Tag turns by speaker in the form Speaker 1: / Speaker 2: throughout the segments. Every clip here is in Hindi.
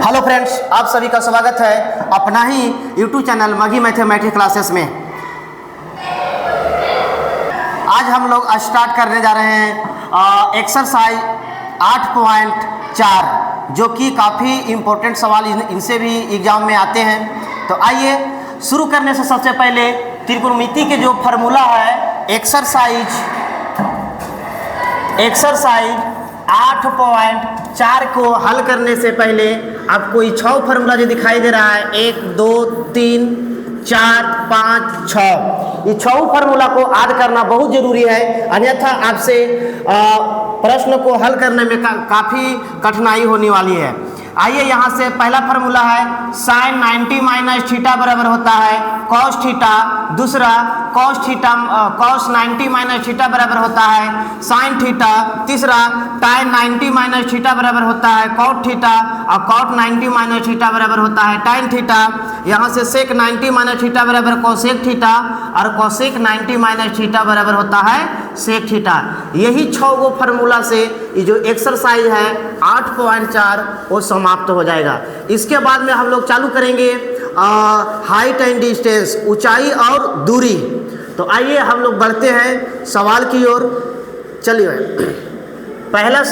Speaker 1: हेलो फ्रेंड्स, आप सभी का स्वागत है अपना ही यूट्यूब चैनल मगी मैथमेटिक्स क्लासेस में। आज हम लोग स्टार्ट करने जा रहे हैं एक्सरसाइज 8.4 जो कि काफ़ी इम्पोर्टेंट सवाल इनसे भी एग्जाम में आते हैं। तो आइए शुरू करने से सबसे पहले त्रिकोणमिति के जो फार्मूला है एक्सरसाइज 8.4 को हल करने से पहले आपको ये 6 फार्मूला जो दिखाई दे रहा है 1 2 3 4 5 6 ये 6 फार्मूला को याद करना बहुत जरूरी है, अन्यथा आपसे प्रश्न को हल करने में काफ़ी कठिनाई होने वाली है। आइए यहाँ से पहला फार्मूला है sin 90 माइनस थीटा बराबर होता है cos थीटा। दूसरा cos 90 माइनस थीटा बराबर होता है sin थीटा। तीसरा tan 90 माइनस थीटा बराबर होता है cot थीटा और cot 90 माइनस थीटा बराबर होता है tan थीटा। यहाँ से sec 90 माइनस थीटा बराबर cosec थीटा और cosec 90 माइनस थीटा बराबर होता है sec थीटा। यही 6 गो फार्मूला से ये जो एक्सरसाइज है 8.4 वो समाप्त हो जाएगा। इसके बाद में हम लोग चालू करेंगे हाइट एंड डिस्टेंस, ऊंचाई और दूरी। तो आइए हम लोग बढ़ते हैं सवाल की ओर। चलिए पहला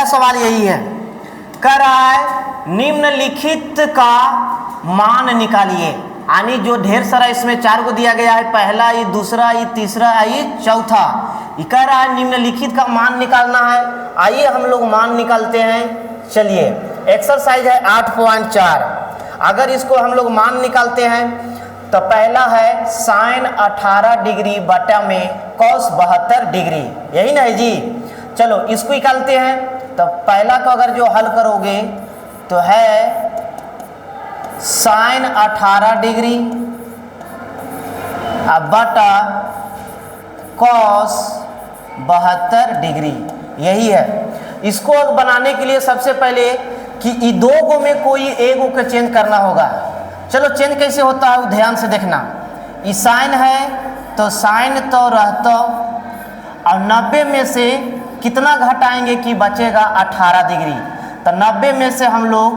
Speaker 1: सवाल यही है, कह रहा है निम्नलिखित का मान निकालिए। यानी जो ढेर सारा इसमें 4 को दिया गया है, पहला, ये दूसरा, ये तीसरा, ये चौथा, ये कह रहा है निम्नलिखित का मान निकालना है। आइए हम लोग मान निकालते हैं। चलिए एक्सरसाइज है 8.4। अगर इसको हम लोग मान निकालते हैं तो पहला है sin 18 डिग्री बटा में cos 72 डिग्री, यही ना है जी। चलो इसको निकालते हैं। तो पहला को अगर जो हल करोगे तो है sin 18 डिग्री बटा cos 72 डिग्री, यही है। इसको बनाने के लिए सबसे पहले कि ये 2 गो में कोई एक गो को चेंज करना होगा। चलो चेंज कैसे होता है ध्यान से देखना। ये साइन है तो साइन तो रहता और 90 में से कितना घटाएंगे कि बचेगा 18 डिग्री। तो 90 में से हम लोग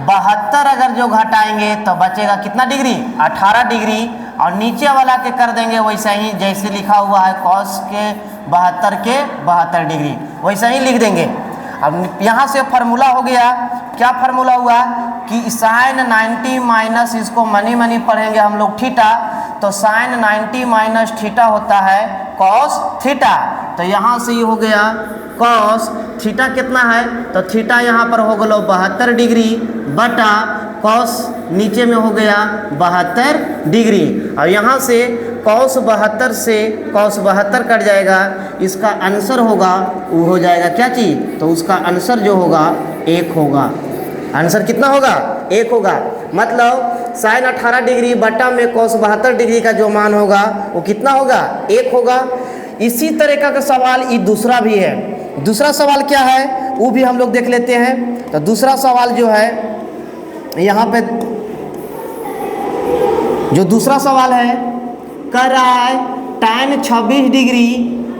Speaker 1: 72 अगर जो घटाएंगे तो बचेगा कितना डिग्री, 18 डिग्री। और नीचे वाला के कर देंगे वैसा ही जैसे लिखा हुआ है cos के 72 डिग्री, वैसा ही लिख देंगे। अब यहाँ से फार्मूला हो गया, क्या फार्मूला हुआ कि sin 90 माइनस, इसको मनी पढ़ेंगे हम लोग थीटा, तो sin 90 माइनस थीटा होता है cos थीटा। तो यहाँ से ये हो गया cos थीटा कितना है, तो थीटा यहाँ पर हो गया 72 डिग्री बटा cos नीचे में हो गया 72 डिग्री। और यहाँ से cos 72 से cos 72 कट जाएगा, इसका आंसर होगा वो हो जाएगा क्या चीज़, तो उसका आंसर जो होगा 1 होगा। आंसर कितना होगा, 1 होगा। मतलब sin 18 डिग्री बटा में cos 72 डिग्री का जो मान होगा वो कितना होगा, 1 होगा। इसी तरह का सवाल ये दूसरा भी है। दूसरा सवाल क्या है वो भी हम लोग देख लेते हैं। तो दूसरा सवाल जो है यहाँ पे जो दूसरा सवाल है कह रहा है tan 26 डिग्री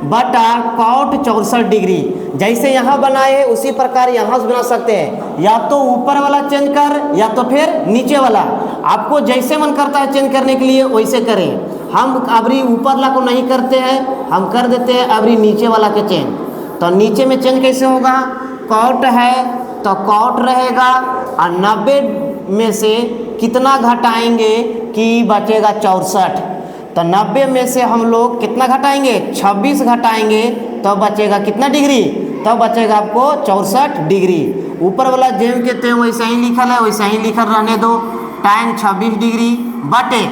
Speaker 1: बटा cot 64 डिग्री। जैसे यहाँ बनाए हैं उसी प्रकार यहाँ से बना सकते हैं, या तो ऊपर वाला चेंज कर या तो फिर नीचे वाला। आपको जैसे मन करता है चेंज करने के लिए वैसे करें। हम अबरी ऊपर वाला को नहीं करते हैं, हम कर देते हैं अबरी नीचे वाला के चेंज। तो नीचे में चेंज कैसे होगा, cot है तो cot रहेगा और 90 में से कितना घटाएंगे कि बचेगा 64। तो 90 में से हम लोग कितना घटाएंगे, 26 घटाएंगे तो बचेगा कितना डिग्री, तो बचेगा आपको 64 डिग्री। ऊपर वाला जेम के थे वैसा ही लिखल है, वैसा ही लिखल रहने दो, tan 26 डिग्री बटे,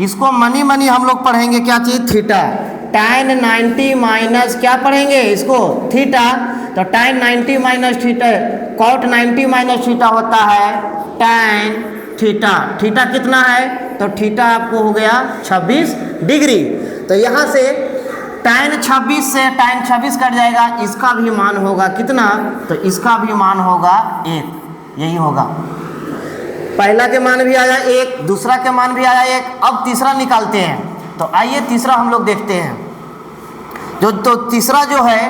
Speaker 1: इसको मनी हम लोग पढ़ेंगे क्या चीज़, थीटा। tan 90 माइनस क्या पढ़ेंगे इसको, थीटा। तो tan 90 minus theta, cot 90 minus theta होता है tan थीटा। थीटा कितना है, तो थीटा आपको हो गया 26 डिग्री। तो यहाँ से tan 26 से tan 26 कट जाएगा, इसका भी मान होगा कितना, तो इसका भी मान होगा 1, यही होगा। पहला के मान भी आया 1, दूसरा के मान भी आया 1। अब तीसरा निकालते हैं। तो आइए तीसरा हम लोग देखते हैं। तो तीसरा जो है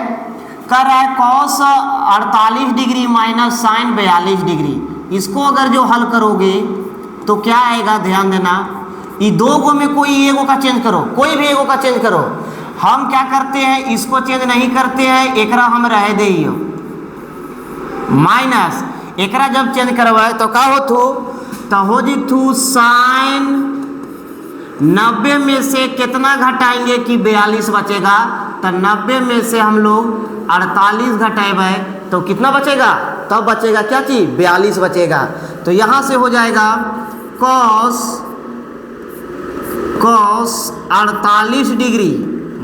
Speaker 1: कर रहा है cos 48 degree minus sine 42 degree. इसको अगर जो हल करोगे तो क्या आएगा, ध्यान देना, ये दो गो में कोई एगो का चेंज करो, कोई भी एगो का चेंज करो। हम क्या करते हैं, इसको चेंज नहीं करते हैं, एकरा हम रह दे माइनस एकरा जब चेंज करवाए तो क्या हो जीथू साइन 90 में से कितना घटाएंगे कि 42 बचेगा, तो 90 में से हम लोग 48 घटाएंगे तो कितना बचेगा, तब बचेगा क्या चीज, 42 बचेगा। तो यहाँ से हो जाएगा cos 48 डिग्री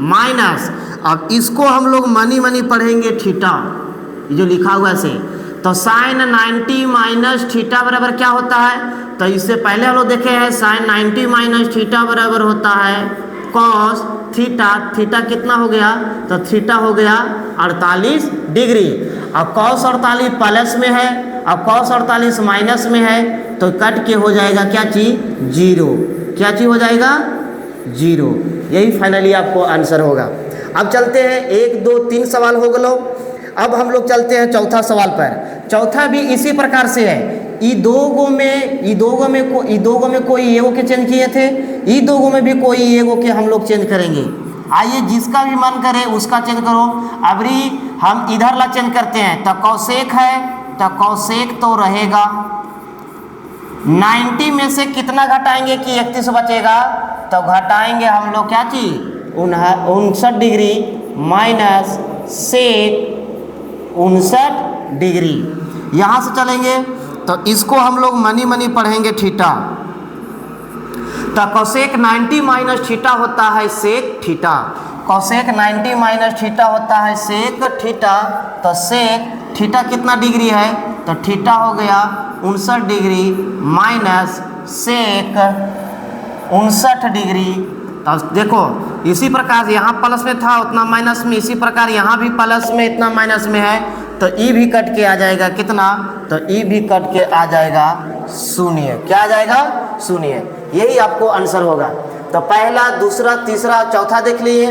Speaker 1: माइनस, अब इसको हम लोग मनी पढ़ेंगे थीटा, ये जो लिखा हुआ है से, तो साइन 90 माइनस थीटा बराबर क्या होता है, तो इससे पहले हम लोग देखे हैं साइन 90 माइनस थीटा बराबर होता है cos थीटा, थीटा कितना हो गया, तो थीटा हो गया 48 डिग्री। अब cos 48 प्लस में है, अब cos 48 माइनस में है, तो कट के हो जाएगा क्या चीज, जीरो, क्या चीज हो जाएगा, जीरो। यही फाइनली आपको आंसर होगा। अब चलते हैं 1 2 3 सवाल हो गए। अब हम लोग चलते हैं चौथा सवाल पर। चौथा भी इसी प्रकार से है, ई दो गो में कोई एगो के चेंज किए थे, ई दो गो में भी कोई एगो के हम लोग चेंज करेंगे। आइए जिसका भी मन करे उसका चेंज करो। अभी हम इधर ला चेंज करते हैं, तो कौशेक है, तो कौशेक तो रहेगा 90 में से कितना घटाएंगे कि 31 बचेगा, तो घटाएंगे हम लोग क्या चीज, 59 डिग्री माइनस सेक 59 डिग्री। यहाँ से चलेंगे तो इसको हम लोग मनी पढ़ेंगे थीटा, तो कोसेक 90 माइनस थीटा होता है sec theta, cosec 90 minus theta होता है सेक थीटा, तो सेक थीटा कितना डिग्री है, तो थीटा हो गया 59 डिग्री माइनस सेक 59 डिग्री। तो देखो इसी प्रकार यहाँ प्लस में था उतना माइनस में, इसी प्रकार यहाँ भी प्लस में इतना माइनस में है, तो ई भी कट के आ जाएगा कितना, तो ई भी कट के आ जाएगा शून्य। क्या आ जाएगा, शून्य। यही आपको आंसर होगा। तो पहला दूसरा तीसरा चौथा देख लिए।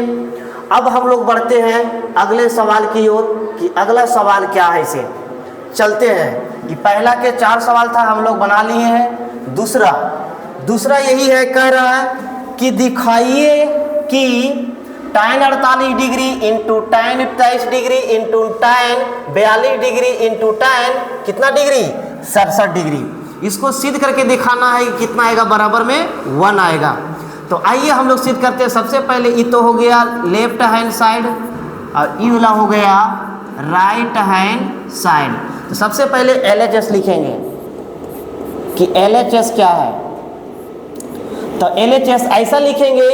Speaker 1: अब हम लोग बढ़ते हैं अगले सवाल की ओर कि अगला सवाल क्या है, इसे चलते हैं। कि पहला के 4 सवाल था हम लोग बना लिए हैं। दूसरा यही है, कह रहा है कि दिखाइए कि tan 48 degree into tan 23 degree into tan 42 degree into tan कितना डिग्री, 67 डिग्री। इसको सिद्ध करके दिखाना है कि कितना आएगा, बराबर में 1 आएगा। तो आइए हम लोग सिद्ध करते हैं। सबसे पहले ये तो हो गया लेफ्ट हैंड साइड और ये वाला हो गया राइट हैंड साइड। तो सबसे पहले LHS लिखेंगे कि LHS क्या है। तो LHS ऐसा लिखेंगे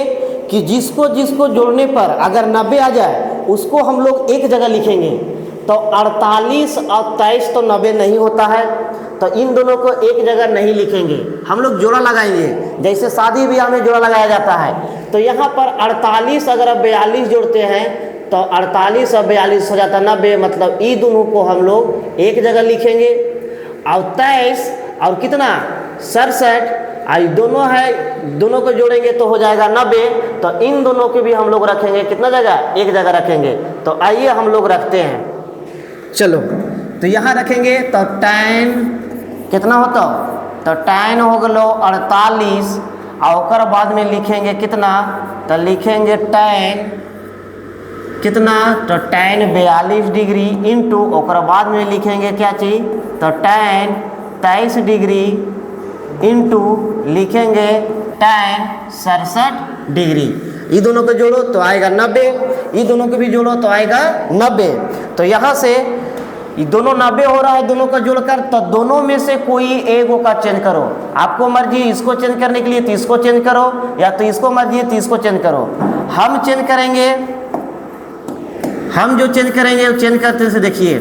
Speaker 1: कि जिसको जोड़ने पर अगर 90 आ जाए उसको हम लोग एक जगह लिखेंगे। तो 48 और 23 तो 90 नहीं होता है, तो इन दोनों को एक जगह नहीं लिखेंगे, हम लोग जोड़ा लगाएंगे, जैसे शादी ब्याह में जोड़ा लगाया जाता है। तो यहाँ पर 48 अगर आप 42 जोड़ते हैं तो 48 और 42 हो जाता है 90, मतलब ई दोनों को हम लोग एक जगह लिखेंगे। और 23 और कितना 67 आई दोनों है, दोनों को जोड़ेंगे तो हो जाएगा 90। तो इन दोनों के भी हम लोग रखेंगे कितना जगह, एक जगह रखेंगे। तो आइए हम लोग रखते हैं, चलो। तो यहाँ रखेंगे तो tan कितना होता, तो tan हो गलो 48 और बाद में लिखेंगे कितना, तो लिखेंगे tan कितना, तो tan 42 डिग्री इंटू बाद में लिखेंगे क्या चीज, तो tan 23 डिग्री इंटू लिखेंगे tan 67 डिग्री। ये दोनों को जोड़ो तो आएगा 90, ये दोनों को भी जोड़ो तो आएगा 90। तो यहाँ से ये दोनों 90 हो रहा है, दोनों का जोड़कर, तो दोनों में से कोई एगो का चेंज करो। आपको मर्जी इसको चेंज करने के लिए तो इसको चेंज करो, या तो इसको मर्जी है तो इसको चेंज करो। हम चेंज करेंगे, हम जो चेंज करेंगे वो चेंज करते से देखिए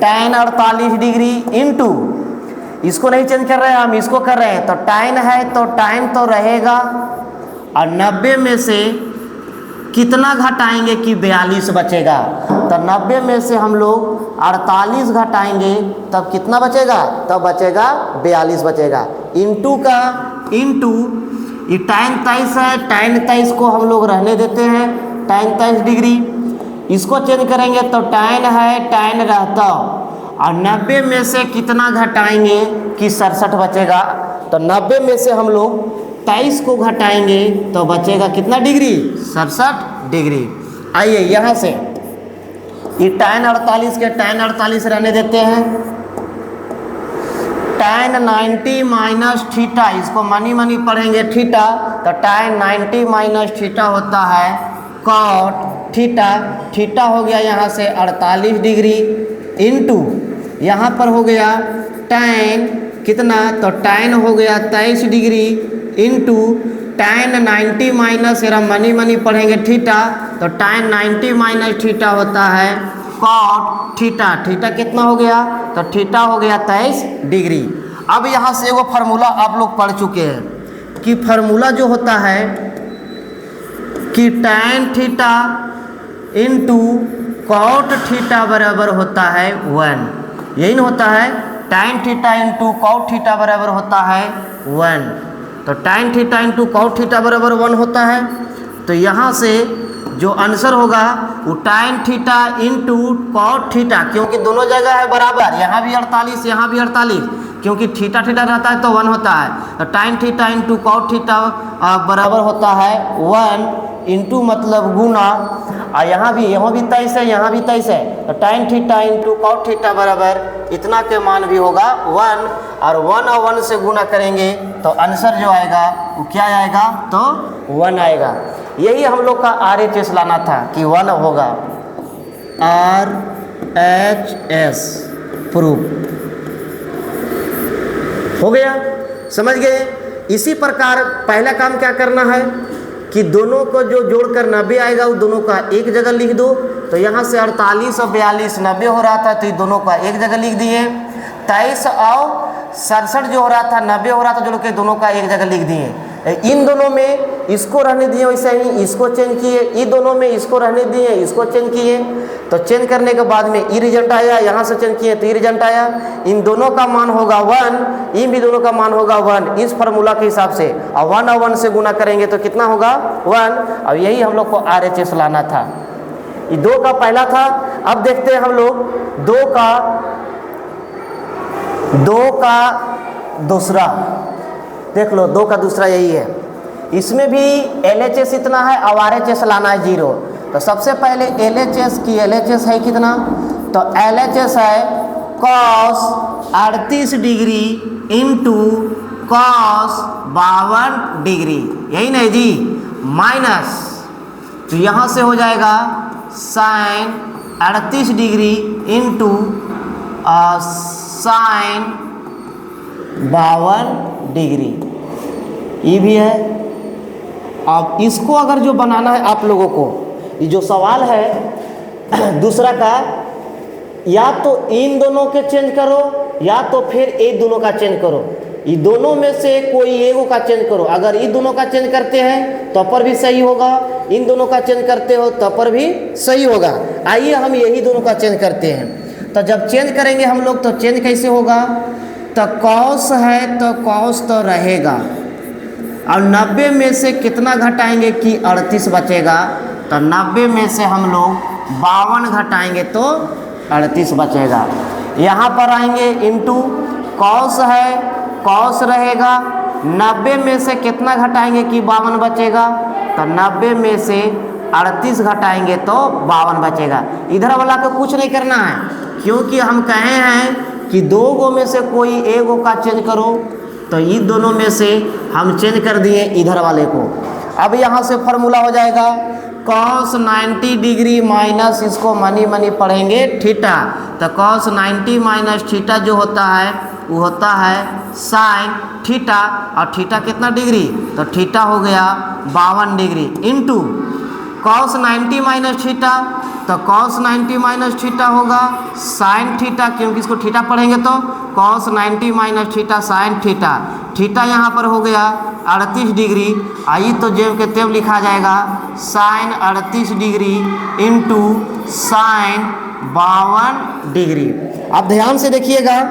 Speaker 1: tan 48 डिग्री इंटू, इसको नहीं चेंज कर रहे हैं हम, इसको कर रहे हैं। तो tan है तो tan तो रहेगा, और 90 में से कितना घटाएंगे कि 42 बचेगा। तो 90 में से हम लोग 48 घटाएंगे तब कितना बचेगा, तब बचेगा 42 बचेगा। इंटू का इंटू ये tan 23 है, tan 23 को हम लोग रहने देते हैं tan 23 डिग्री, इसको चेंज करेंगे तो tan है, tan रहता, और 90 में से कितना घटाएंगे कि 67 बचेगा। तो 90 में से हम लोग 23 को घटाएंगे तो बचेगा कितना डिग्री, 67 डिग्री। आइए यहाँ से ये tan 48 के tan 48 रहने देते हैं, tan 90 माइनस थीटा, इसको मनी मनी पढ़ेंगे थीटा, तो tan 90 माइनस थीटा होता है cot थीटा, थीटा हो गया यहाँ से 48 डिग्री इंटू यहाँ पर हो गया tan कितना, तो tan हो गया 23 डिग्री इंटू tan 90 माइनस, यह मनी मनी पढ़ेंगे थीटा, तो tan 90 माइनस थीटा होता है cot थीटा, थीटा कितना हो गया, तो थीटा हो गया 23 डिग्री। अब यहाँ से वो फार्मूला आप लोग पढ़ चुके हैं कि फार्मूला जो होता है कि tan theta into cot theta बराबर होता है 1, यही ना होता है, tan theta into cot theta बराबर होता है 1, तो tan theta into cot theta बराबर 1 होता है। तो यहाँ से जो आंसर होगा वो tan theta into cot theta, क्योंकि दोनों जगह है बराबर, यहाँ भी 48 यहाँ भी 48, क्योंकि थीटा थीटा रहता है तो 1 होता है, तो tan theta into cot theta बराबर होता है 1 इंटू मतलब गुना, और यहाँ भी 23 है यहाँ भी 23 है, तो tan theta into cot theta बराबर इतना के मान भी होगा 1, और 1 और 1 से गुना करेंगे तो आंसर जो आएगा वो क्या आएगा, तो 1 आएगा। यही हम लोग का RHS लाना था कि 1 होगा, RHS प्रूफ हो गया, समझ गए। इसी प्रकार पहला काम क्या करना है कि दोनों को जो जोड़कर 90 आएगा वो दोनों का एक जगह लिख दो, तो यहाँ से 48 और 42 90 हो रहा था तो ये दोनों का एक जगह लिख दिए, 23 और 67 जो हो रहा था 90 हो रहा था, जो के दोनों का एक जगह लिख दिए। इन दोनों में इसको रहने दिए, वैसे ही इसको चेंज किए, इन दोनों में इसको रहने दिए, इसको चेंज किए, तो चेंज करने के बाद में ई रिजल्ट आया, यहाँ से चेंज किए तो ई रिजल्ट आया, इन दोनों का मान होगा 1, इन भी दोनों का मान होगा 1 इस फार्मूला के हिसाब से, और 1 और 1 से गुना करेंगे तो कितना होगा 1, और यही हम लोग को RHS लाना था। ये 2 का पहला था। अब देखते हैं हम लोग 2 का दूसरा, देख लो 2 का दूसरा यही है, इसमें भी LHS इतना है और RHS लाना है 0। तो सबसे पहले LHS की LHS है कितना, तो LHS है cos 38 degree into cos 52 degree, यही नहीं जी, माइनस, तो यहाँ से हो जाएगा sin 38 degree into sin 52 degree, ये भी है। अब इसको अगर जो बनाना है आप लोगों को, ये जो सवाल है दूसरा का, या तो इन दोनों के चेंज करो या तो फिर ये दोनों का चेंज करो, ये दोनों में से कोई एगो का चेंज करो। अगर ये दोनों का चेंज करते हैं तो पर भी सही होगा, इन दोनों का चेंज करते हो तो पर भी सही होगा। आइए हम यही दोनों का चेंज करते हैं। तो जब चेंज करेंगे हम लोग तो चेंज कैसे होगा, तो cos है तो cos तो रहेगा, और 90 में से कितना घटाएंगे कि 38 बचेगा, तो 90 में से हम लोग 52 घटाएंगे तो 38 बचेगा। यहाँ पर आएंगे इंटू cos है cos रहेगा, 90 में से कितना घटाएंगे कि 52 बचेगा, तो 90 में से 38 घटाएंगे तो 52 बचेगा। इधर वाला को कुछ नहीं करना है, क्योंकि हम कहे हैं कि 2 गो में से कोई एक गो का चेंज करो, तो ये दोनों में से हम चेंज कर दिए इधर वाले को। अब यहाँ से फार्मूला हो जाएगा cos 90 डिग्री माइनस, इसको मनी मनी पढ़ेंगे थीटा, तो cos 90 माइनस थीटा जो होता है वो होता है sin थीटा, और थीटा कितना डिग्री, तो थीटा हो गया 52 degree into cos 90 minus theta, तो cos 90 माइनस थीटा होगा sin थीटा, क्योंकि इसको थीटा पढ़ेंगे तो cos 90 minus theta sin theta, theta यहाँ पर हो गया 38 डिग्री, आई तो जेब के तेब लिखा जाएगा sin 38 degree into sin 52 degree. अब ध्यान से देखिएगा,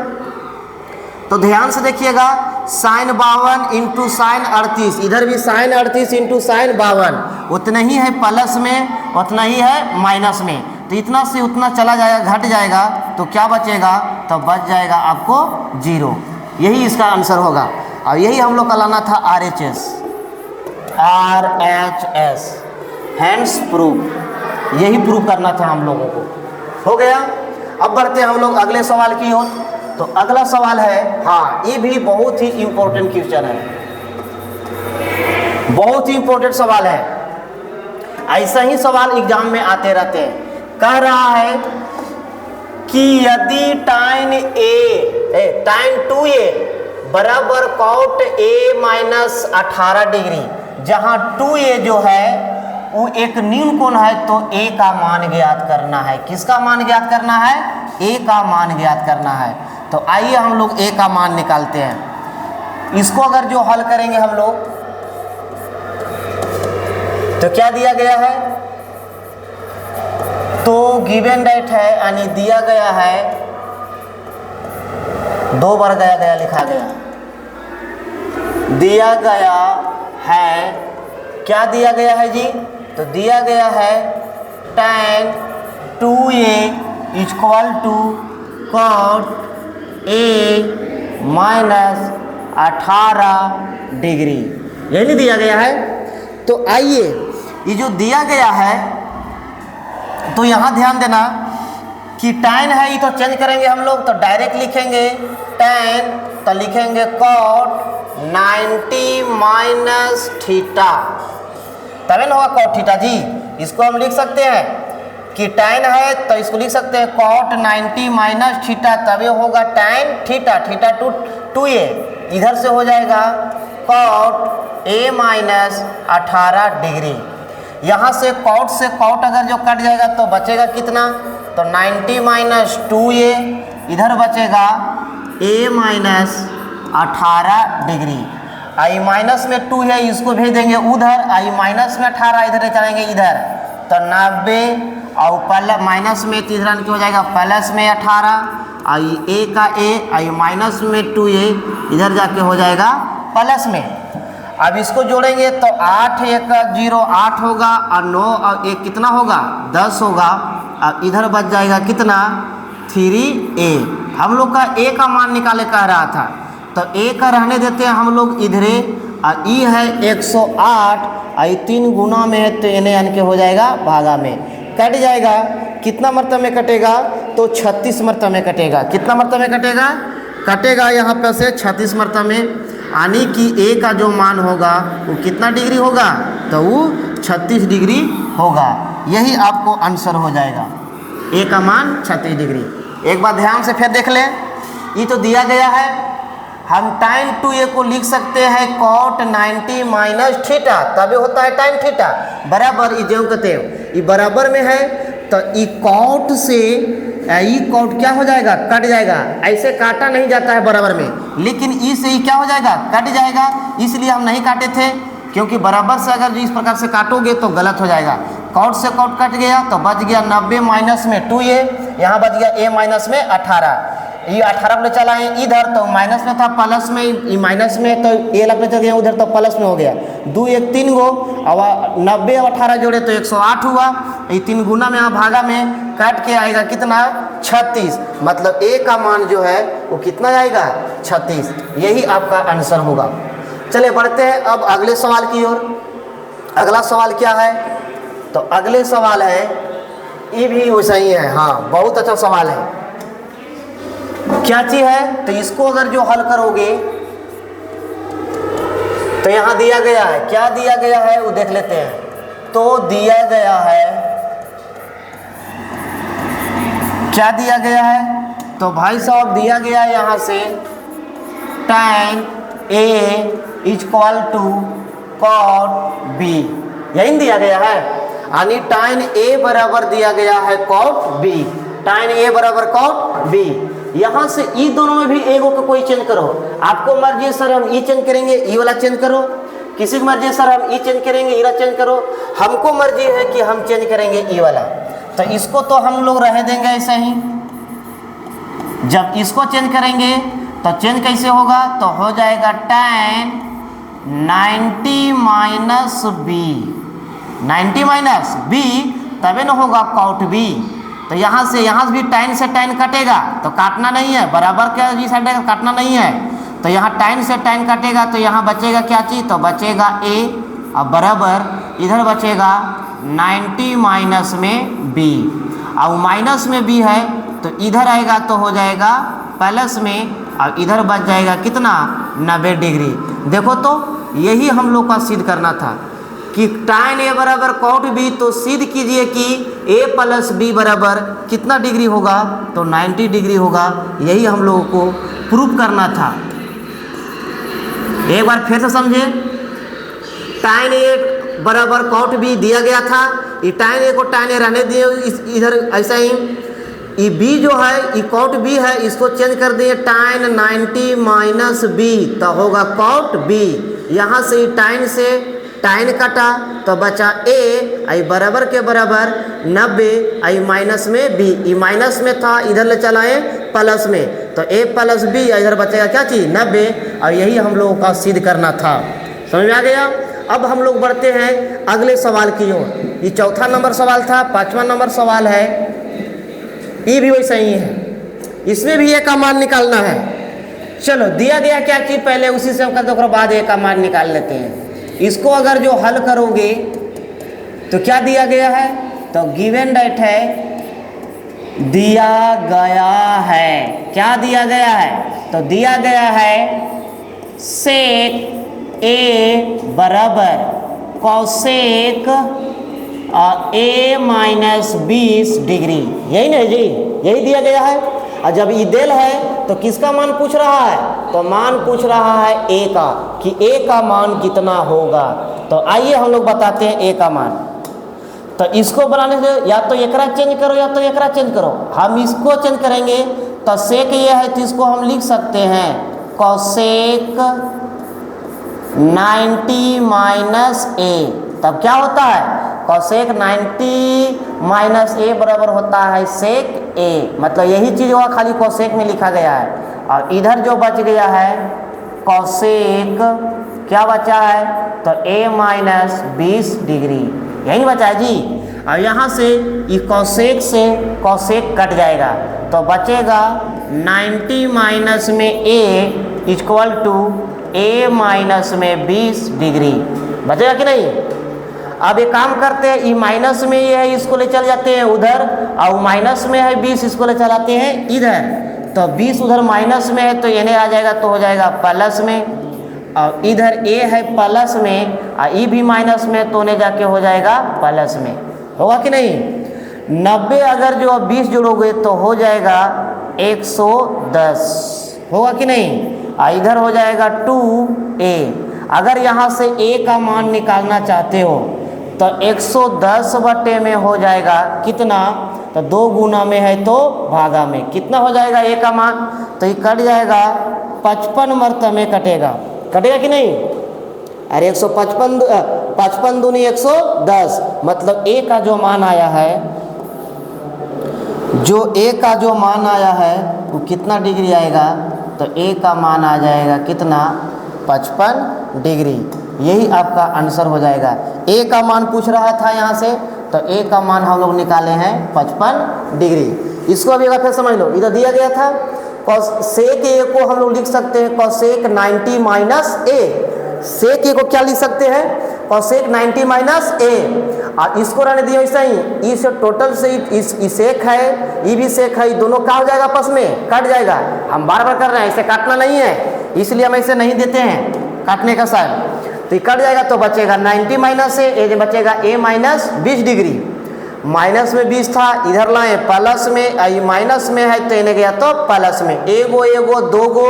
Speaker 1: तो ध्यान से देखिएगा साइन 52 इंटू साइन 38, इधर भी साइन 38 इंटू साइन 52, उतना ही है प्लस में, उतना ही है माइनस में, तो इतना से उतना चला जाएगा, घट जाएगा, तो क्या बचेगा, तो बच जाएगा आपको 0। यही इसका आंसर होगा। और यही हम लोग का लाना था RHS, हैंड्स प्रूफ, यही प्रूफ करना था हम लोगों को। हो गया। अब बढ़ते हैं हम लोग अगले सवाल की ओर। तो अगला सवाल है, हाँ ये भी बहुत ही इंपॉर्टेंट क्वेश्चन है, बहुत ही इंपॉर्टेंट सवाल है। ऐसा ही सवाल एग्जाम में आते रहते हैं। कह रहा है कि यदि tan 2a बराबर cot a माइनस 18 डिग्री, जहां 2a जो है वो एक न्यून कोण है, तो a का मान ज्ञात करना है। किसका मान ज्ञात करना है? a का मान ज्ञात करना है। तो आइए हम लोग a का मान निकालते हैं। इसको अगर जो हल करेंगे हम लोग, तो क्या दिया गया है, तो गिवन डेट है, यानी दिया गया है, 2 बार गया लिखा गया, दिया गया है, क्या दिया गया है जी, तो दिया गया है tan 2a equal to cot a minus 18 degree, यही नहीं दिया गया है। तो आइए ये जो दिया गया है, तो यहाँ ध्यान देना कि tan है, ये तो चेंज करेंगे हम लोग, तो डायरेक्ट लिखेंगे tan, तो लिखेंगे cot 90 माइनस थीटा, तभी ना होगा cot थीटा जी। इसको हम लिख सकते हैं कि tan है, तो इसको लिख सकते हैं cot 90 माइनस थीटा, तभी होगा tan थीटा, थीटा 2a, इधर से हो जाएगा cot a माइनस 18 डिग्री। यहाँ से cot अगर जो कट जाएगा तो बचेगा कितना, तो 90 माइनस 2a, इधर बचेगा a minus 18 degree. I minus में 2 है, इसको भेज देंगे उधर, आई माइनस में 18 इधर चलेंगे इधर, तो 90, और प्लस माइनस में तीसरा हो जाएगा प्लस में 18, आई a का a, आई माइनस में 2a, इधर जाके हो जाएगा प्लस में। अब इसको जोड़ेंगे तो 8 1 0 8 होगा, और 9 और 1 कितना होगा, 10 होगा। अब इधर बच जाएगा कितना, 3a। हम लोग का a का मान निकाले कह रहा था, तो a का रहने देते हैं हम लोग इधरे, और e है 108, और 3 गुना में है, तो यानी के हो जाएगा भागा में, कट जाएगा। कितना मरतबा में कटेगा, तो 36 मरतबा में कटेगा। कितना मरतबा में कटेगा, कटेगा यहाँ पर से 36 मरतबा में, यानी कि a का जो मान होगा वो कितना डिग्री होगा, तो वो 36 डिग्री होगा। यही आपको आंसर हो जाएगा, a का मान 36 डिग्री। एक बार ध्यान से फिर देख लें, ये तो दिया गया है, हम tan 2a को लिख सकते हैं cot 90 माइनस थीटा, तभी होता है tan थीटा, बराबर ये जो कहते हैं ये बराबर में है, तो ये cot से ई cot क्या हो जाएगा, कट जाएगा। ऐसे काटा नहीं जाता है बराबर में, लेकिन ई से ई क्या हो जाएगा, कट जाएगा, इसलिए हम नहीं काटे थे, क्योंकि बराबर से अगर इस प्रकार से काटोगे तो गलत हो जाएगा। cot से cot कट गया, तो बच गया 90 माइनस में 2a, यहाँ बच गया a माइनस में 18, ये 18 पे चला है इधर, तो माइनस में था प्लस में, ये माइनस में, तो a लग चल गया उधर, तो प्लस में हो गया। 2 1 3 गो, अब 90 और 18 जोड़े तो 108 हुआ, ये 3 गुना में यहाँ भागा में काट के आएगा कितना, 36, मतलब a का मान जो है वो कितना आएगा, 36। यही आपका आंसर होगा। चलिए बढ़ते हैं अब अगले सवाल की ओर। अगला सवाल क्या है, तो अगले सवाल है, ये भी वैसा ही है, हाँ बहुत अच्छा सवाल है। क्या चीज है, तो इसको अगर जो हल करोगे, तो यहाँ दिया गया है, क्या दिया गया है वो देख लेते हैं। तो दिया गया है, क्या दिया गया है, तो भाई साहब दिया गया है यहाँ से tan a equal to cot b, यही दिया गया है, यानी tan a बराबर दिया गया है cot b, tan a बराबर cot b। यहाँ से ई दोनों में भी एगो का कोई चेंज करो, आपको मर्जी है सर हम ई चेंज करेंगे, ई वाला चेंज करो, किसी की मर्जी है सर हम ई चेंज करेंगे, ई वाला चेंज करो, हमको मर्जी है कि हम चेंज करेंगे ई वाला, तो इसको तो हम लोग रह देंगे ऐसा ही। जब इसको चेंज करेंगे तो चेंज कैसे होगा, तो हो जाएगा tan 90 माइनस बी, 90 माइनस बी, तभी ना होगा cot b। तो यहाँ से भी tan से tan कटेगा तो काटना नहीं है, बराबर क्या जी साइड काटना नहीं है, तो यहाँ tan से tan कटेगा तो यहाँ बचेगा क्या चीज़, तो बचेगा a, अब बराबर इधर बचेगा 90 माइनस में b, अब माइनस में b है तो इधर आएगा तो हो जाएगा प्लस में, और इधर बच जाएगा कितना 90 डिग्री। देखो तो यही हम लोग का सिद्ध करना था कि tan a बराबर cot b, तो सिद्ध कीजिए कि a प्लस b बराबर कितना डिग्री होगा, तो 90 डिग्री होगा। यही हम लोगों को प्रूफ करना था। एक बार फिर से समझे, tan a बराबर cot b दिया गया था, ये tan a को tan a रहने दिए इधर ऐसा ही, ये b जो है ये cot b है, इसको चेंज कर दिए tan 90 माइनस b, तो होगा cot b। यहाँ से tan से tan कटा तो बचा a, आई बराबर के बराबर 90, आई माइनस में b, ये माइनस में था इधर ले चलाए प्लस में, तो a प्लस b, इधर बचेगा क्या चीज़ 90, और यही हम लोगों का सिद्ध करना था। समझ में आ गया। अब हम लोग बढ़ते हैं अगले सवाल की ओर। ये चौथा नंबर सवाल था, पांचवा नंबर सवाल है, ये भी वैसा ही है, इसमें भी a का मान निकालना है। चलो दिया गया क्या चीज़, पहले उसी से हम करते उसके बाद a का मान निकाल लेते हैं। इसको अगर जो हल करोगे तो क्या दिया गया है, तो गिवन डेट है, दिया गया है, क्या दिया गया है, तो दिया गया है सेक a बराबर कॉसेक a माइनस 20 डिग्री, यही नहीं जी, यही दिया गया है। और जब ये देल है तो किसका मान पूछ रहा है, तो मान पूछ रहा है a का, कि a का मान कितना होगा। तो आइए हम लोग बताते हैं a का मान। तो इसको बनाने से या तो एकरा चेंज करो या तो एकरा चेंज करो। हम इसको चेंज करेंगे तो सेक ये है तो इसको हम लिख सकते हैं कॉसेक 90 माइनस a। तब क्या होता है, कॉसेक 90 माइनस a बराबर होता है सेक a, मतलब यही चीज़ हुआ, खाली कॉसेक में लिखा गया है। और इधर जो बच गया है कॉसेक, क्या बचा है, तो a माइनस 20 डिग्री, यही बचा है जी। और यहाँ से ये कॉसेक से कॉसेक कट जाएगा तो बचेगा 90 माइनस में a equal to a minus में 20 डिग्री, बचेगा कि नहीं। अब एक काम करते हैं, ये माइनस में ये है, इसको ले चल जाते हैं उधर, और माइनस में है 20, इसको ले चलाते हैं इधर, तो 20 उधर माइनस में है तो ये आ जाएगा तो हो जाएगा प्लस में, और इधर a है प्लस में और e भी माइनस में, तो उन्हें जाके हो जाएगा प्लस में, होगा कि नहीं। 90 अगर जो 20 जोड़ोगे तो हो जाएगा 110, होगा कि नहीं। इधर हो जाएगा 2a। अगर यहाँ से a का मान निकालना चाहते हो तो 110 बटे में हो जाएगा कितना, तो 2 गुना में है तो भागा में, कितना हो जाएगा a का मान, तो ये कट जाएगा 55 मरतबे कटेगा, कटेगा कि नहीं। अरे 155 55 दूनी 110, मतलब a का जो मान आया है, जो a का जो मान आया है वो कितना डिग्री आएगा, तो a का मान आ जाएगा कितना 55 डिग्री। यही आपका आंसर हो जाएगा। a का मान पूछ रहा था यहाँ से, तो a का मान हम लोग निकाले हैं 55 डिग्री। इसको अभी अगर फिर समझ लो, इधर दिया गया था सेक a को हम लोग लिख सकते हैं cosec 90 minus a। Sec a को क्या लिख सकते हैं, कॉसेक 90 माइनस a, और इसको रहने दिया ऐसा ही, इस टोटल से इस सेक है, ये भी सेक है, दोनों क्या हो जाएगा आपस में कट जाएगा। हम बार बार कर रहे हैं, इसे काटना नहीं है इसलिए हम ऐसे नहीं देते हैं काटने का साइन, तो ये कट जाएगा तो बचेगा 90 माइनस a, बचेगा a माइनस 20 डिग्री। माइनस में 20 था, इधर लाए प्लस में, ये माइनस में है तो इन्हें गया तो प्लस में, एगो एगो दो गो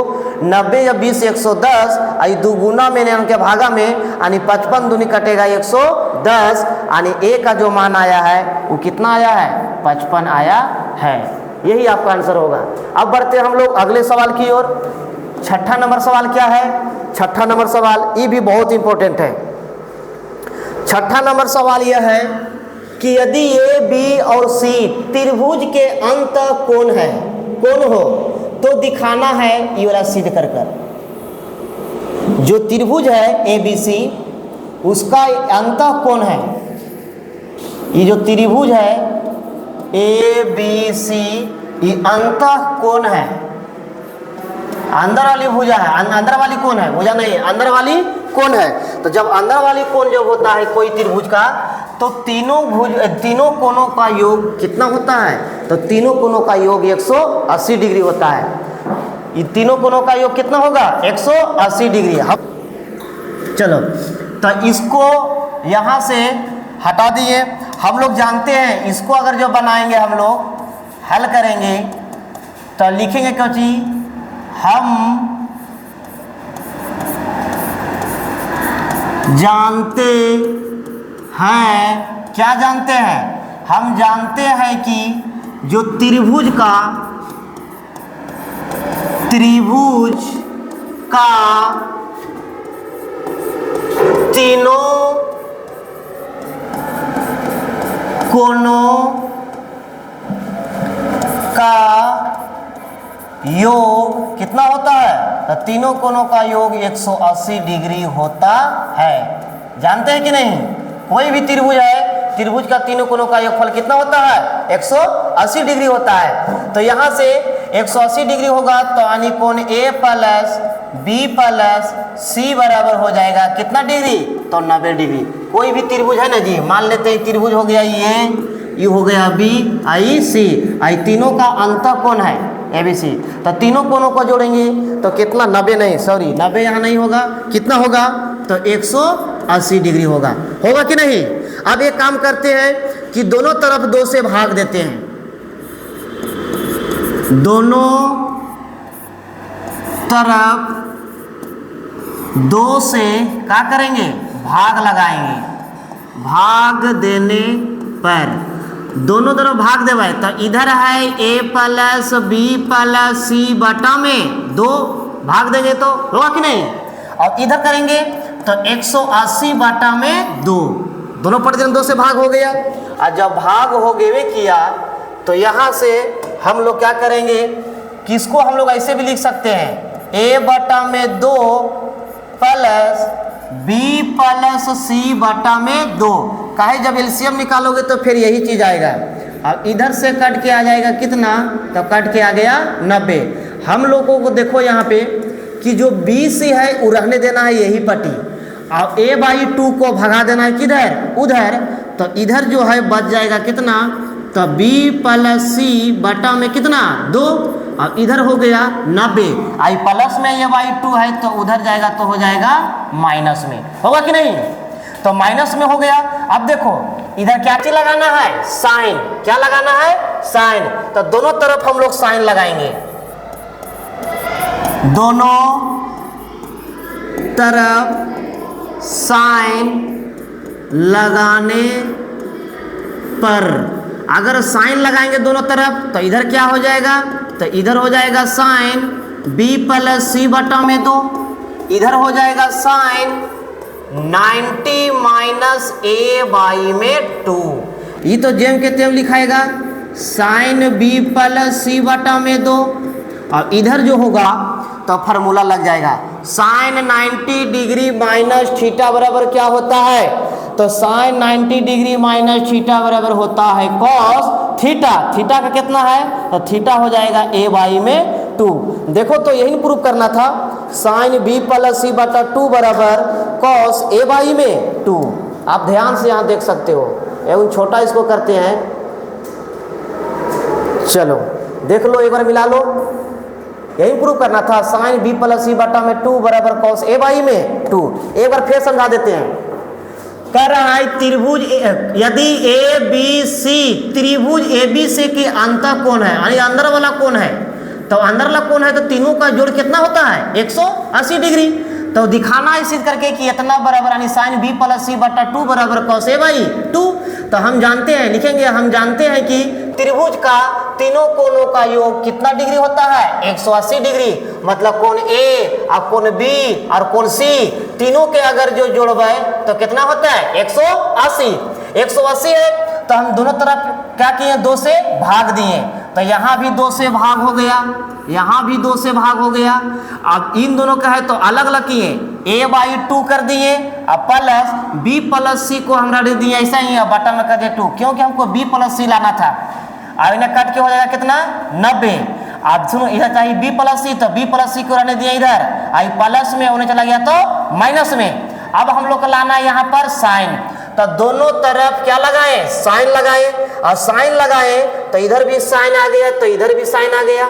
Speaker 1: 90 या 20 110, आई 2 गुना में उनके भागा में, यानी 55 दूनी कटेगा 110, यानी a का जो मान आया है वो कितना आया है 55 आया है। यही आपका आंसर होगा। अब बढ़ते हम लोग अगले सवाल की ओर। छठा नंबर सवाल क्या है, छठा नंबर सवाल ये भी बहुत इंपॉर्टेंट है। छठा नंबर सवाल यह है कि यदि ए बी और सी त्रिभुज के अंत कोण है, कोण हो, तो दिखाना है ये वाला सिद्ध कर कर। जो त्रिभुज है ABC उसका अंतः कोण है, ये जो त्रिभुज है ABC ये अंतः कोण है, अंदर वाली भुजा है, अंदर वाली कोण है, भुजा नहीं अंदर वाली कोण है। तो जब अंदर वाली कोण जब होता है कोई त्रिभुज का तो तीनों कोणों का योग कितना होता है, तो तीनों कोणों का योग 180 डिग्री होता है। ये तीनों कोणों का योग कितना होगा 180 डिग्री। चलो तो इसको यहाँ से हटा दिए। हम लोग जानते हैं इसको अगर जो बनाएंगे हम लोग हल करेंगे तो लिखेंगे क्या चीज, हम जानते हैं, क्या जानते हैं, हम जानते हैं कि जो त्रिभुज का तीनों कोणों का योग कितना होता है, तो तीनों कोणों का योग 180 डिग्री होता है। जानते हैं कि नहीं, कोई भी त्रिभुज है, त्रिभुज का तीनों कोणों का योगफल कितना होता है 180 डिग्री होता है। तो यहाँ से 180 डिग्री होगा तो यानी कोण A plus B plus C बराबर हो जाएगा कितना डिग्री, तो 90 डिग्री। कोई भी त्रिभुज है ना जी, मान लेते हैं त्रिभुज हो गया ये हो गया B I C, आई तीनों का अंतः कोण है ABC, तो तीनों कोणों को जोड़ेंगे तो कितना 90 नहीं सॉरी 90 यहाँ नहीं होगा, कितना होगा तो 180 डिग्री होगा कि नहीं। अब एक काम करते हैं कि दोनों तरफ 2 से भाग देते हैं, दोनों तरफ 2 से क्या करेंगे भाग लगाएंगे, भाग देने पर दोनों तरफ भाग देवे तो इधर है A plus B plus C बटा में 2 भाग देंगे तो होगा कि नहीं। और इधर करेंगे तो 180 बटा में 2, दोनों पट 2 से भाग हो गया। और जब भाग हो गए किया तो यहाँ से हम लोग क्या करेंगे कि इसको हम लोग ऐसे भी लिख सकते हैं A बटा में 2 प्लस B प्लस C बटा में 2। काहे जब एलसीएम निकालोगे तो फिर यही चीज आएगा। अब इधर से कट के आ जाएगा कितना, तो कट के आ गया 90। हम लोगों को देखो यहाँ पे कि जो BC है वो रहने देना है यही पट्टी, और A/2 को भगा देना है किधर उधर, तो इधर जो है बच जाएगा कितना, तो B प्लस C बटा में कितना 2, और इधर हो गया 90। आई प्लस में A/2 है तो उधर जाएगा तो हो जाएगा माइनस में, होगा कि नहीं। तो माइनस में हो गया। अब देखो इधर क्या चीज लगाना है साइन, क्या लगाना है साइन, तो दोनों तरफ हम लोग साइन लगाएंगे, दोनों तरफ साइन लगाने पर अगर साइन लगाएंगे दोनों तरफ तो इधर क्या हो जाएगा, तो इधर हो जाएगा साइन B प्लस C बटा में 2, इधर हो जाएगा साइन 90 माइनस A/2 में 2। ये तो जेम के तेम लिखाएगा साइन B प्लस C बटा में 2, और इधर जो होगा तो फार्मूला लग जाएगा साइन 90 डिग्री माइनस थीटा बराबर क्या होता है, तो साइन 90 डिग्री माइनस थीटा बराबर होता है कॉस थीटा। थीटा का कितना है, तो थीटा हो जाएगा A/2। देखो तो यही प्रूफ करना था, साइन B प्लस C बटा 2 बराबर कॉस A/2। आप ध्यान से यहाँ देख सकते हो, एवं छोटा इसको करते हैं, चलो देख लो एक बार मिला लो, यही प्रूफ करना था साइन B प्लस C बटा में 2 बराबर कॉस A/2। एक बार फिर समझा देते हैं। कह रहा है त्रिभुज यदि ABC त्रिभुज ABC के अंतः कोण है यानी अंदर वाला कोण है, तो अंदर वाला कोण है तो तीनों का जोड़ कितना होता है 180 डिग्री। तो दिखाना है सिद्ध करके कि इतना बराबर यानी साइन B प्लस C बटा 2 बराबर कॉस A/2। तो हम जानते हैं, लिखेंगे हम जानते हैं कि त्रिभुज का तीनों कोणों का योग कितना डिग्री होता है 180 डिग्री, मतलब कोण A और कोण B और कोण C तीनों के अगर जो जोड़बे तो कितना होता है 180 है। तो हम दोनों तरफ क्या किए 2 से भाग दिए, तो यहाँ भी 2 से भाग हो गया, यहाँ भी 2 से भाग हो गया। अब इन दोनों का है तो अलग अलग किए, a/2 कर दिए अब प्लस b+c को हम रख दिए ऐसा ही है, बटन में कर दिए 2, क्योंकि हमको b+c लाना था। अब इन्हें कट के हो जाएगा कितना 90। अब सुनो इधर चाहिए b+c तो b+c को रहने दिया इधर, आई प्लस में उन्हें चला गया तो माइनस में। अब हम लोग को लाना है यहाँ पर साइन, तो दोनों तरफ क्या लगाए साइन लगाए, और साइन लगाए तो इधर भी साइन आ गया तो इधर भी साइन आ गया,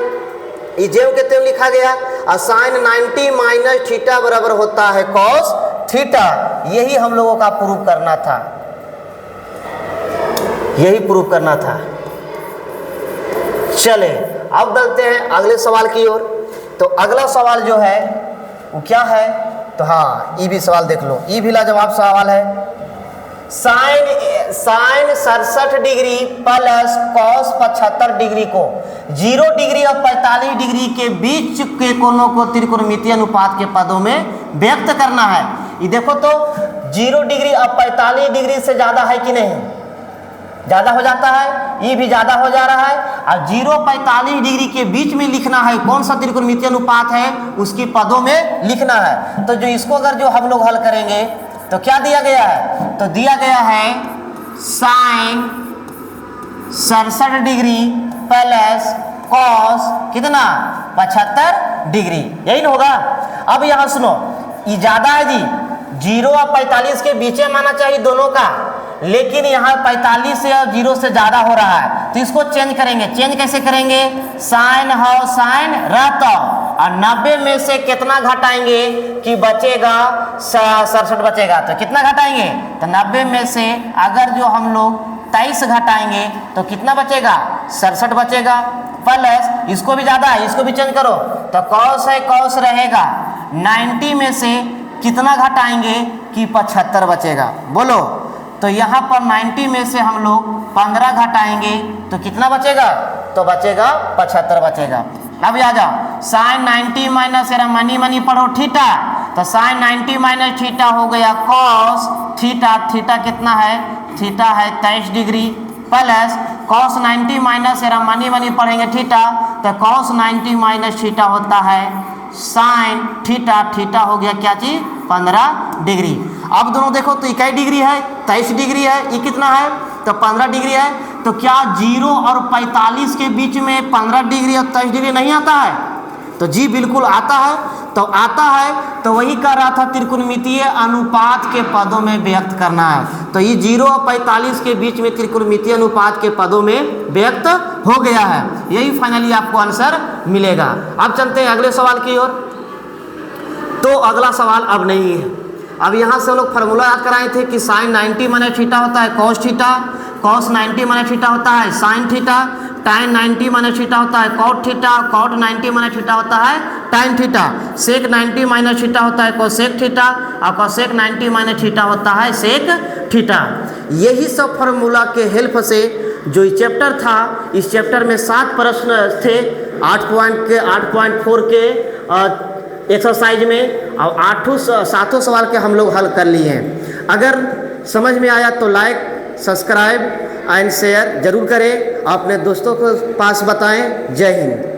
Speaker 1: ज्यों के त्यों लिखा गया। और साइन 90 माइनस थीटा बराबर होता है कॉस थीटा। यही हम लोगों का प्रूफ करना था, यही प्रूफ करना था। चले अब बढ़ते हैं अगले सवाल की ओर। तो अगला सवाल जो है वो क्या है, तो हाँ ये भी सवाल देख लो, ये भी लाजवाब सवाल है। Sine 67 degree plus cos 75 degree को 0 डिग्री और 45 डिग्री के बीच के कोणों को त्रिकोणमितीय अनुपात के पदों में व्यक्त करना है। ये देखो तो 0 डिग्री और 45 डिग्री से ज़्यादा है कि नहीं, ज़्यादा हो जाता है, ये भी ज़्यादा हो जा रहा है। और 0-45 डिग्री के बीच में लिखना है कौन सा त्रिकोणमितीय अनुपात है, उसकी पदों में लिखना है। तो जो इसको अगर जो हम लोग हल करेंगे तो क्या दिया गया है, तो दिया गया है साइन 67 डिग्री प्लस कॉस कितना 75 डिग्री, यही ना होगा। अब यहाँ सुनो ये ज़्यादा है जी, 0 और 45 के बीच में माना चाहिए दोनों का, लेकिन यहाँ 45 से और 0 से ज़्यादा हो रहा है, तो इसको चेंज करेंगे। चेंज कैसे करेंगे, साइन हो साइन रहता और 90 में से कितना घटाएंगे कि बचेगा 67 बचेगा, तो कितना घटाएंगे, तो 90 में से अगर जो हम लोग 23 घटाएंगे तो कितना बचेगा 67 बचेगा। प्लस इसको भी ज़्यादा है, इसको भी चेंज करो, तो कॉस है कॉस रहेगा, 90 में से कितना घटाएंगे कि 75 बचेगा, बोलो। तो यहाँ पर 90 में से हम लोग 15 घटाएंगे तो कितना बचेगा, तो बचेगा 75 बचेगा। अब आ जाओ साइन 90 माइनस मनी पढ़ो थीटा, तो साइन 90 माइनस थीटा हो गया कॉस थीटा, थीटा कितना है, थीटा है 23 degree plus cos 90 minus money पढ़ेंगे थीटा, तो कॉस 90 माइनस थीटा होता है साइन थीटा, थीटा हो गया क्या चीज 15 डिग्री। अब दोनों देखो तो इकाई डिग्री है 23 डिग्री है, ये कितना है तो 15 डिग्री है, तो क्या 0 और 45 के बीच में 15 डिग्री और 23 डिग्री नहीं आता है, तो जी बिल्कुल आता है। तो आता है तो वही कर रहा था त्रिकोणमितीय अनुपात के पदों में व्यक्त करना है, तो ये 0 और 45 के बीच में त्रिकोणमितीय अनुपात के पदों में व्यक्त हो गया है, यही फाइनली आपको आंसर मिलेगा। अब चलते हैं अगले सवाल की ओर। तो अगला सवाल अब नहीं है, अब यहाँ से हम लोग फार्मूला याद कराए थे कि साइन 90 माइनस थीटा होता है cos theta, cos 90 minus theta होता है साइन थीटा, टाइन 90 माइनस थीटा होता है cot theta, cot 90 minus theta होता है टाइन थीटा, सेक 90 माइनस थीटा होता है कोसेक थीटा, और कोसेक 90 माइनस थीटा होता है सेक थीटा। यही सब फार्मूला के हेल्प से जो चैप्टर था, इस चैप्टर में 7 प्रश्न थे 8.4 के एक्सरसाइज में, और 7 सवाल के हम लोग हल कर लिए हैं। अगर समझ में आया तो लाइक सब्सक्राइब एंड शेयर जरूर करें, अपने दोस्तों को पास बताएं। जय हिंद।